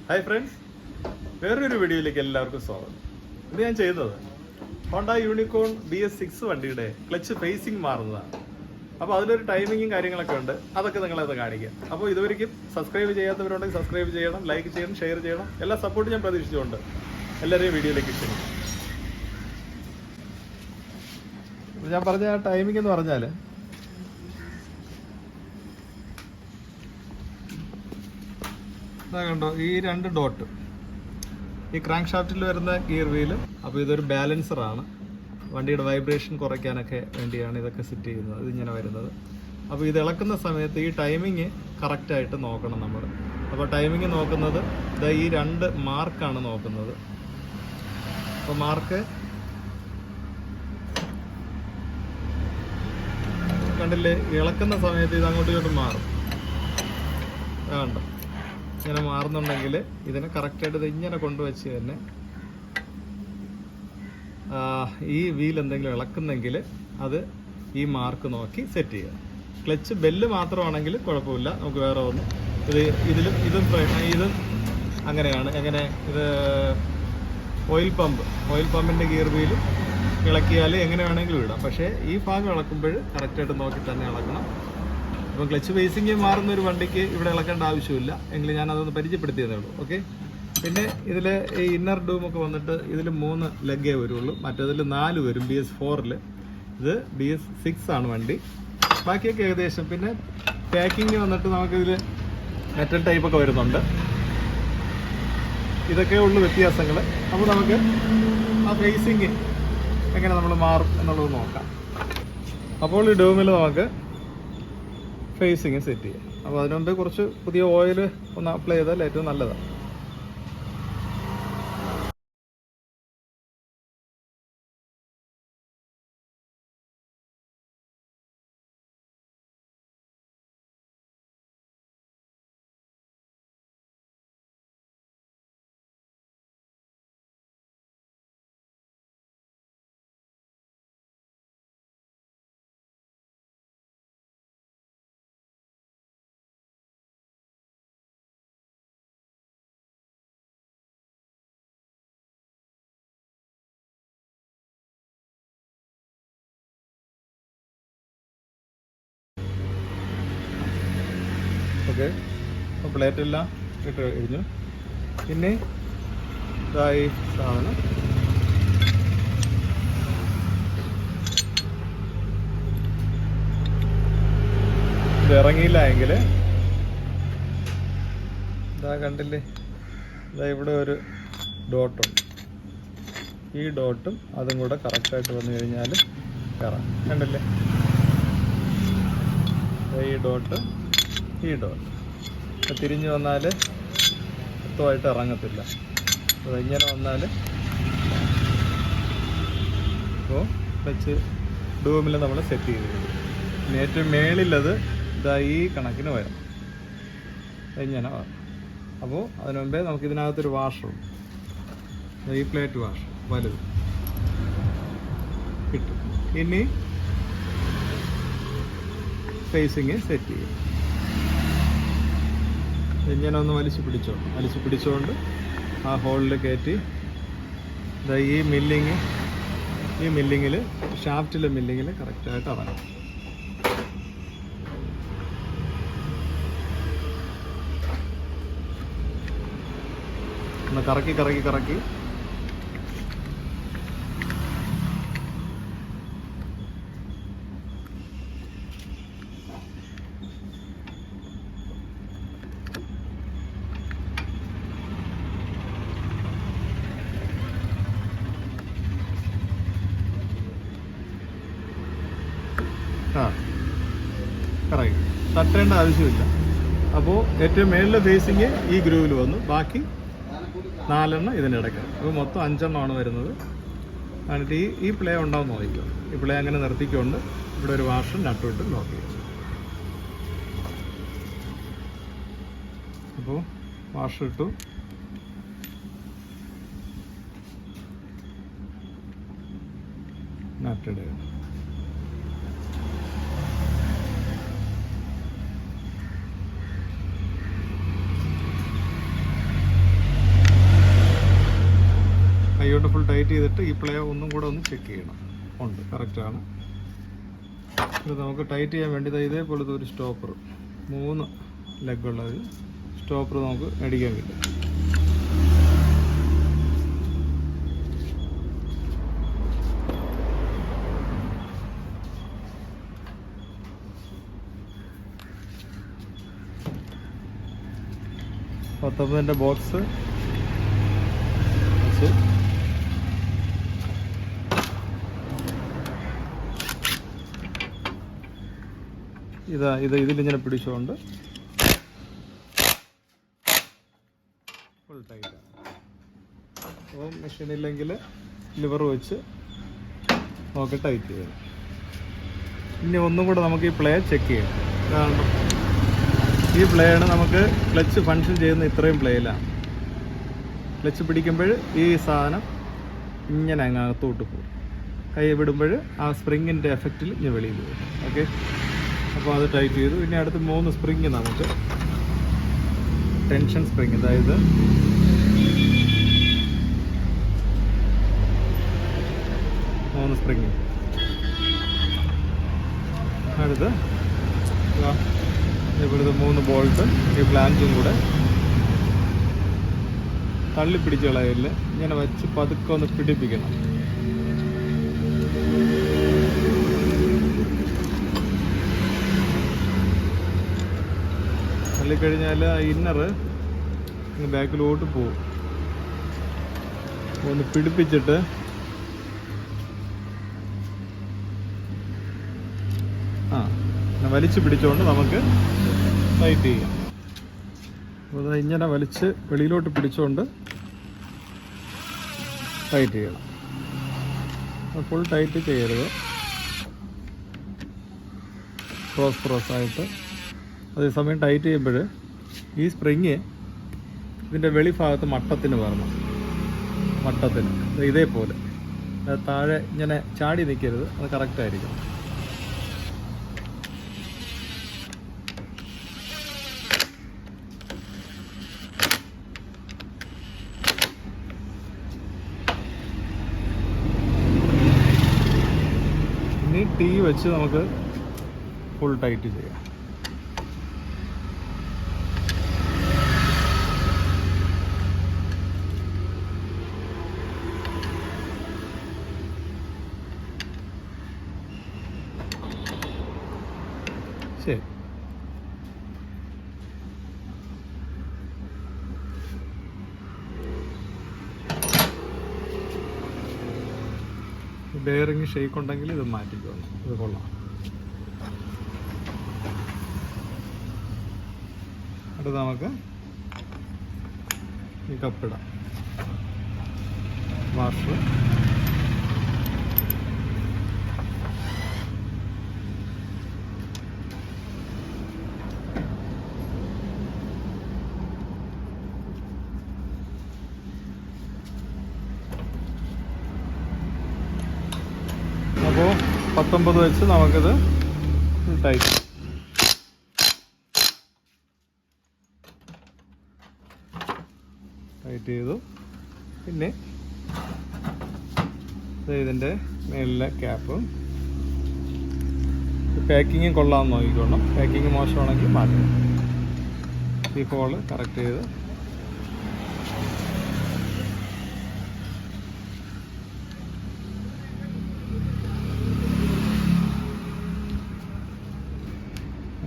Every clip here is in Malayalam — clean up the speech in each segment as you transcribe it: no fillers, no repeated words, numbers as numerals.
ഹായ് ഫ്രണ്ട്സ്, വേറൊരു വീഡിയോയിലേക്ക് എല്ലാവർക്കും സ്വാഗതം. ഇത് ഞാൻ ചെയ്യുന്നത് ഹോണ്ട യൂണിക്കോൺ BS6 വണ്ടിയുടെ ക്ലച്ച് ഫേസിങ് മാറുന്നതാണ്. അപ്പോൾ അതിലൊരു ടൈമിങ്ങും കാര്യങ്ങളൊക്കെ ഉണ്ട്, അതൊക്കെ നിങ്ങളത് കാണിക്കാം. അപ്പോൾ ഇതുവരെയും സബ്സ്ക്രൈബ് ചെയ്യാത്തവരുണ്ടെങ്കിൽ സബ്സ്ക്രൈബ് ചെയ്യണം, ലൈക്ക് ചെയ്യണം, ഷെയർ ചെയ്യണം. എല്ലാ സപ്പോർട്ടും ഞാൻ പ്രതീക്ഷിച്ചുകൊണ്ട് എല്ലാവരെയും വീഡിയോയിലേക്ക് ക്ഷണിക്കും. ഞാൻ പറഞ്ഞ ആ ടൈമിംഗ് എന്ന് പറഞ്ഞാൽ കണ്ടോ, ഈ രണ്ട് ഡോട്ട് ഈ ക്രാങ്ക് ഷാഫ്റ്റിൽ വരുന്ന ഗിയർ വീല്. അപ്പോൾ ഇതൊരു ബാലൻസറാണ്, വണ്ടിയുടെ വൈബ്രേഷൻ കുറയ്ക്കാനൊക്കെ വേണ്ടിയാണ് ഇതൊക്കെ സെറ്റ് ചെയ്യുന്നത്, ഇതിങ്ങനെ വരുന്നത്. അപ്പോൾ ഇത് ഇളക്കുന്ന സമയത്ത് ഈ ടൈമിങ് കറക്റ്റായിട്ട് നോക്കണം നമ്മൾ. അപ്പോൾ ടൈമിങ് നോക്കുന്നത് ഇതാ ഈ രണ്ട് മാർക്കാണ് നോക്കുന്നത്. അപ്പോൾ മാർക്ക് കണ്ടില്ലേ, ഇളക്കുന്ന സമയത്ത് ഇത് അങ്ങോട്ടും ഇങ്ങോട്ടും മാറും. കണ്ടോ, ഇങ്ങനെ മാറുന്നുണ്ടെങ്കിൽ ഇതിനെ കറക്റ്റായിട്ട് ഇത് ഇങ്ങനെ കൊണ്ടുവച്ച് തന്നെ ഈ വീൽ എന്തെങ്കിലും ഇളക്കുന്നെങ്കിൽ അത് ഈ മാർക്ക് നോക്കി സെറ്റ് ചെയ്യുക. ക്ലച്ച് ബെല്ല് മാത്രമാണെങ്കിൽ കുഴപ്പമില്ല, നമുക്ക് വേറെ ഒന്നും. ഇതും അങ്ങനെയാണ്. എങ്ങനെ ഇത് ഓയിൽ പമ്പിൻ്റെ ഗിയർ വീലും ഇളക്കിയാൽ എങ്ങനെ വേണമെങ്കിലും ഇടാം. പക്ഷേ ഈ ഭാഗം ഇളക്കുമ്പോൾ കറക്റ്റായിട്ട് നോക്കി തന്നെ ഇളക്കണം. അപ്പം ക്ലച്ച് ഫേസിങ് മാറുന്ന ഒരു വണ്ടിക്ക് ഇവിടെ ഇളക്കേണ്ട ആവശ്യമില്ല, എങ്കിലും ഞാൻ അതൊന്ന് പരിചയപ്പെടുത്തിയതേ ഉള്ളൂ. ഓക്കെ. പിന്നെ ഇതിൽ ഈ ഇന്നർ ഡൂമൊക്കെ വന്നിട്ട് ഇതിൽ 3 ലെഗേ വരുള്ളൂ, മറ്റേതിൽ 4 വരും. BS4 ഇത് BS6 ആണ് വണ്ടി. ബാക്കിയൊക്കെ ഏകദേശം. പിന്നെ പാക്കിങ് വന്നിട്ട് നമുക്കിതിൽ മെറ്റൽ ടൈപ്പൊക്കെ വരുന്നുണ്ട്. ഇതൊക്കെ ഉള്ളു വ്യത്യാസങ്ങൾ. അപ്പോൾ നമുക്ക് ആ ഫേസിങ് എങ്ങനെ നമ്മൾ മാറും എന്നുള്ളത് നോക്കാം. അപ്പോൾ ഈ ഡൂമിൽ നമുക്ക് ഫേസിങ് സെറ്റ് ചെയ്യാം. അപ്പോൾ അതിനു മുമ്പേ കുറച്ച് പുതിയ ഓയിൽ ഒന്ന് അപ്ലൈ ചെയ്താൽ ഏറ്റവും നല്ലതാണ്. ഓക്കെ, അപ്പോൾ പ്ലേറ്റ് എല്ലാം ഇട്ട് കഴിഞ്ഞു. പിന്നെ ഇതായി സാധനം ഇത് ഇറങ്ങിയില്ല എങ്കിൽ ഇതാ കണ്ടില്ലേ, ഇതാ ഇവിടെ ഒരു ഡോട്ടുണ്ട്. ഈ ഡോട്ടും അതും കൂടെ കറക്റ്റായിട്ട് വന്നു കഴിഞ്ഞാൽ കയറാം. കണ്ടില്ലേ, ഈ ഡോട്ട് തിരിഞ്ഞു വന്നാൽ മൊത്തമായിട്ട് ഇറങ്ങത്തില്ല. ഇങ്ങനെ വന്നാൽ അപ്പോൾ വെച്ച് ഡൂമിൽ നമ്മൾ സെറ്റ് ചെയ്ത് കഴിഞ്ഞു. പിന്നെ ഏറ്റവും മേളിലത് ഇതാ ഈ കണക്കിന് വരും, ഇങ്ങനെ വരും. അപ്പോൾ അതിനു മുമ്പേ നമുക്ക് ഇതിനകത്തൊരു വാഷറുണ്ട്, ഈ പ്ലേറ്റ് വാഷർ വലുത് കിട്ടും. ഇനി ഫേസിങ് സെറ്റ് ചെയ്യും. ഇങ്ങനെ ഒന്ന് വലിച്ചു പിടിച്ചുകൊണ്ട് ആ ഹോളിൽ കയറ്റി ഈ മില്ലിങ്ങിൽ ഷാഫ്റ്റിലെ മില്ലിങ്ങിൽ കറക്റ്റായിട്ട് ഇറങ്ങും. ഒന്ന് കറക്കി കറക്റ്റ് തട്ടേണ്ട ആവശ്യമില്ല. അപ്പോൾ ഏറ്റവും മേളിലെ ഫേസിങ് ഈ ഗ്രൂവിൽ വന്നു, ബാക്കി 4 ഇതിനിടയ്ക്ക്. അപ്പോൾ മൊത്തം 5 വരുന്നത്. എന്നിട്ട് ഈ പ്ലേ ഉണ്ടാവും നോക്കിക്കോ. ഈ പ്ലേ അങ്ങനെ നിർത്തിക്കൊണ്ട് ഇവിടെ ഒരു വാഷും നട്ടുവിട്ട് ലോക്ക് ചെയ്യും. അപ്പോൾ വാഷിട്ടു, നട്ടിടുക. കൈകൊണ്ട് ഫുൾ ടൈറ്റ് ചെയ്തിട്ട് ഈ പ്ലേ ഒന്നും കൂടെ ഒന്ന് ചെക്ക് ചെയ്യണം. ഉണ്ട്, കറക്റ്റാണ്. ഇത് നമുക്ക് ടൈറ്റ് ചെയ്യാൻ വേണ്ടി ഇതേപോലത്തെ ഒരു സ്റ്റോപ്പർ, 3 ലെഗുള്ള ഒരു സ്റ്റോപ്പർ നമുക്ക് മേടിക്കാൻ കിട്ടും. പത്തൊമ്പതിൻ്റെ ബോക്സ് വെച്ച് ഇതിലിങ്ങനെ പിടിച്ചുകൊണ്ട് ഫുൾ ടൈറ്റ്. അപ്പോൾ മെഷീനില്ലെങ്കിൽ ലിവർ വെച്ച് നമുക്ക് ടൈറ്റ് ചെയ്യണം. ഇനി ഒന്നും കൂടെ നമുക്ക് ഈ പ്ലേ ചെക്ക് ചെയ്യണം. കാരണം ഈ പ്ലേയാണ് നമുക്ക് ക്ലച്ച് ഫങ്ഷൻ ചെയ്യുന്ന ഇത്രയും പ്ലേയിലാണ്. ക്ലച്ച് പിടിക്കുമ്പോൾ ഈ സാധനം ഇങ്ങനെ അങ്ങ് അകത്തോട്ട് പോകും. കൈ വിടുമ്പോൾ ആ സ്പ്രിങ്ങിൻ്റെ എഫക്റ്റിൽ ഇങ്ങനെ വെളിയിൽ പോകും. ഓക്കെ, അപ്പോൾ അത് ടൈറ്റ് ചെയ്തു. ഇനി അടുത്ത് 3 സ്പ്രിങ് നമുക്ക് ടെൻഷൻ സ്പ്രിങ്, അതായത് സ്പ്രിങ്. അടുത്ത് ഇവിടുത്തെ 3 ബോൾട്ട് ഈ ഫ്ലാഞ്ചും കൂടെ തള്ളിപ്പിടിച്ച് കളയില്ല, ഇങ്ങനെ വെച്ച് പതുക്കെ ഒന്ന് പിടിപ്പിക്കണം. തള്ളിക്കഴിഞ്ഞാൽ ആ ഇന്നർ ബാക്കിലോട്ട് പോകും. ഒന്ന് പിടിപ്പിച്ചിട്ട് വലിച്ചു പിടിച്ചുകൊണ്ട് നമുക്ക് ടൈറ്റ് ചെയ്യാം. അപ്പോൾ ഇങ്ങനെ വലിച്ച് വെളിയിലോട്ട് പിടിച്ചുകൊണ്ട് ടൈറ്റ് ചെയ്യണം. ഫുൾ ടൈറ്റ് ചെയ്യരുത്, ക്രോസ് ആയിട്ട്. അതേസമയം ടൈറ്റ് ചെയ്യുമ്പോൾ ഈ സ്പ്രിങ് ഇതിൻ്റെ വെളിഭാഗത്ത് മട്ടത്തിന് വരണം. മട്ടത്തിന് ഇതേപോലെ താഴെ ഇങ്ങനെ ചാടി നിൽക്കരുത്, അത് കറക്റ്റായിരിക്കും. ഇനി ടീ വെച്ച് നമുക്ക് ഫുൾ ടൈറ്റ് ചെയ്യാം. ശരി, ബെയറിങ് ഷേക്ക് ഉണ്ടെങ്കിൽ ഇത് മാറ്റിക്കോണം. ഇത് കൊള്ളാം. അടുത്ത് നമുക്ക് ഈ കപ്പിടാം. വാഷർ അപ്പോൾ 19 വെച്ച് നമുക്കിത് ടൈറ്റ് ചെയ്തു. പിന്നെ ഇതിൻ്റെ മേളിലെ ക്യാപ്പ്, പാക്കിങ്ങും കൊള്ളാമെന്ന് നോക്കിക്കോണം. പാക്കിങ് മോശമാണെങ്കിൽ മാറ്റണം. ഈ ഹോള് കറക്റ്റ് ചെയ്ത്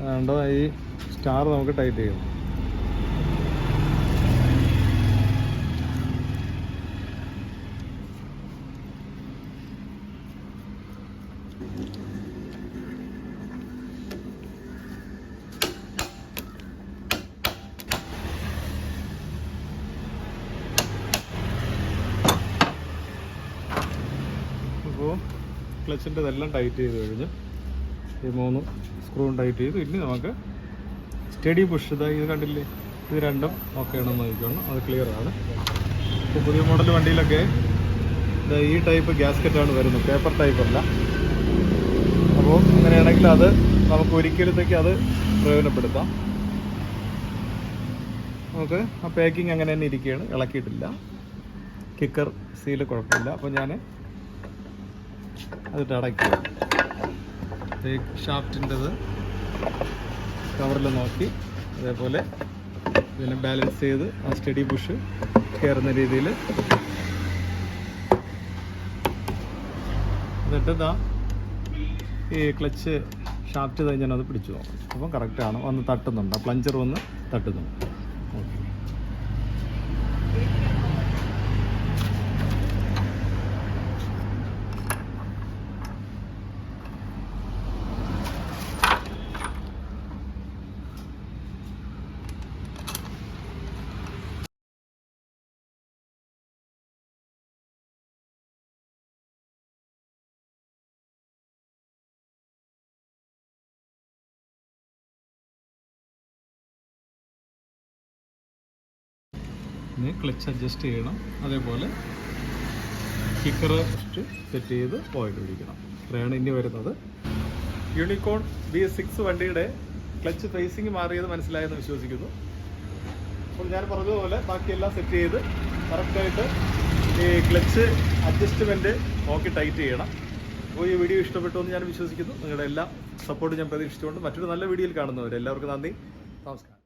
അതുകൊണ്ട് ഈ സ്റ്റാർ നമുക്ക് ടൈറ്റ് ചെയ്യണം. അപ്പോൾ ക്ലച്ചിൻ്റെ ഇതെല്ലാം ടൈറ്റ് ചെയ്ത് കഴിഞ്ഞ് ഈ 3 സ്ക്രൂവും ടൈറ്റ് ചെയ്തു. ഇനി നമുക്ക് സ്റ്റഡി പുഷ്, ഇത് കണ്ടില്ലേ, ഇത് രണ്ടും ഓക്കെ ആണെന്ന് നോക്കിക്കണം. അത് ക്ലിയറാണ്. ഇപ്പോൾ പുതിയ മോഡൽ വണ്ടിയിലൊക്കെ ഈ ടൈപ്പ് ഗ്യാസ്കറ്റാണ് വരുന്നത്, പേപ്പർ ടൈപ്പ് അല്ല. അപ്പോൾ അങ്ങനെയാണെങ്കിൽ അത് നമുക്ക് ഒരിക്കലത്തേക്ക് അത് പ്രയോജനപ്പെടുത്താം. നമുക്ക് ആ പാക്കിങ് അങ്ങനെ തന്നെ ഇരിക്കുകയാണ്, ഇളക്കിയിട്ടില്ല. കിക്കർ സീല് കുഴപ്പമില്ല. അപ്പോൾ ഞാൻ അതിട്ട് അടയ്ക്കുക. ഷാഫ്റ്റിൻ്റെത് കവറിൽ നോക്കി അതേപോലെ ഇതിനെ ബാലൻസ് ചെയ്ത് ആ സ്റ്റഡി പുഷ് കയറുന്ന രീതിയിൽ എന്നിട്ട് ഇതാ ഈ ക്ലച്ച് ഷാഫ്റ്റ് കഴിഞ്ഞാൽ പിടിച്ചു നോക്കും. അപ്പം കറക്റ്റാണ്, വന്ന് തട്ടുന്നുണ്ട്, ആ പ്ലഞ്ചർ വന്ന് തട്ടുന്നുണ്ട്. ഓക്കെ. ഇനി ക്ലച്ച് അഡ്ജസ്റ്റ് ചെയ്യണം. അതേപോലെ കിക്കർ സെറ്റ് ചെയ്ത് ഓയിൽ ഒഴിക്കണം. ഇത്രയാണ് ഇനി വരുന്നത്. യൂണിക്കോൺ V6 വണ്ടിയുടെ ക്ലച്ച് ഫേസിങ് മാറിയത് മനസ്സിലായെന്ന് വിശ്വസിക്കുന്നു. അപ്പോൾ ഞാൻ പറഞ്ഞതുപോലെ ബാക്കിയെല്ലാം സെറ്റ് ചെയ്ത് കറക്റ്റായിട്ട് ഈ ക്ലച്ച് അഡ്ജസ്റ്റ്മെൻറ്റ് നോക്കി ടൈറ്റ് ചെയ്യണം. അപ്പോൾ ഈ വീഡിയോ ഇഷ്ടപ്പെട്ടു എന്ന് ഞാൻ വിശ്വസിക്കുന്നു. നിങ്ങളുടെ എല്ലാ സപ്പോർട്ടും ഞാൻ പ്രതീക്ഷിച്ചുകൊണ്ട് മറ്റൊരു നല്ല വീഡിയോയിൽ കാണുന്നവരെ എല്ലാവർക്കും നന്ദി, നമസ്കാരം.